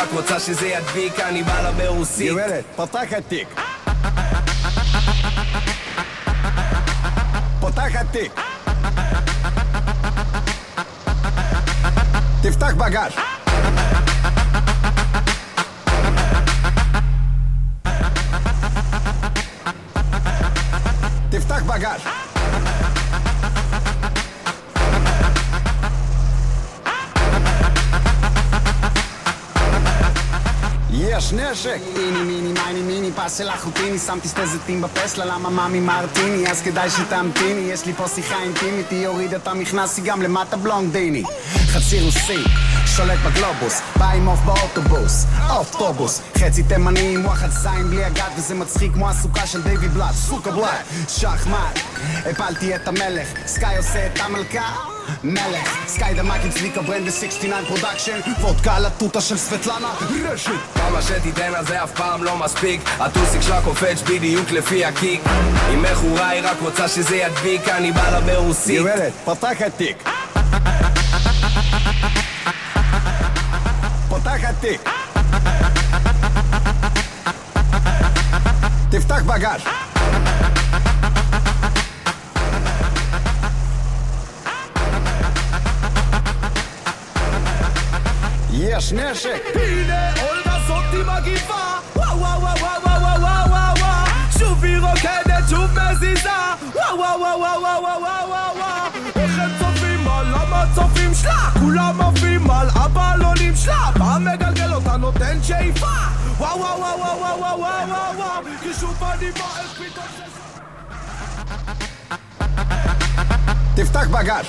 רק רוצה שזה ידביק, אני בא לה ברוסית. גברת, פותחת תיק. פותחת תיק. תפתח בגז. תפתח בגז. יש נשק. איני מיני מייני מיני פס של אחוטיני, שמתי שתי זיתים בפסלה, למה מאמי מרטיני, אז כדאי שתמתיני, יש לי פה שיחה אינטימית, היא הורידה את המכנס, היא גם למטה בלונדיני. חצי רוסי, שולט בגלובוס, בא עם אוף באוטובוס, אוטובוס, חצי תימני עם וואחד זין בלי הגת, וזה מצחיק כמו הסוכה של דיוויד בלאט, סוכה בלאט, שחמט, הפלתי את המלך, סקאי עושה את המלכה, מלך, סקאי דמק עם צביקה ברנד ו-69 פרודקשן, וודקה על הטוטה של סבטלנה, רשת. כמה שתיתן על זה אף פעם לא מספיק, הטוסיק שלה קופץ בדיוק לפי הקיק. היא מכורה, היא רק רוצה שזה ידביק, אני בא לה ברוסית. גברת, פותחת תיק. פותחת תיק. תפתח בגז. יש נשק. הנה אולגה זאתי מגיבה, וואו וואו וואו וואו וואו וואו וואו, שוב היא רוקדת, שוב מזיזה, וואו וואו וואו וואו וואו וואו וואו. איך הם צופים על המצופים שלה, כולם עפים על הבלונים שלה, פעם מגלגל אותה נותן שאיפה, וואו וואו וואו וואו וואו וואו וואו וואו, כי שוב אני באש פתאום תפתח בגז.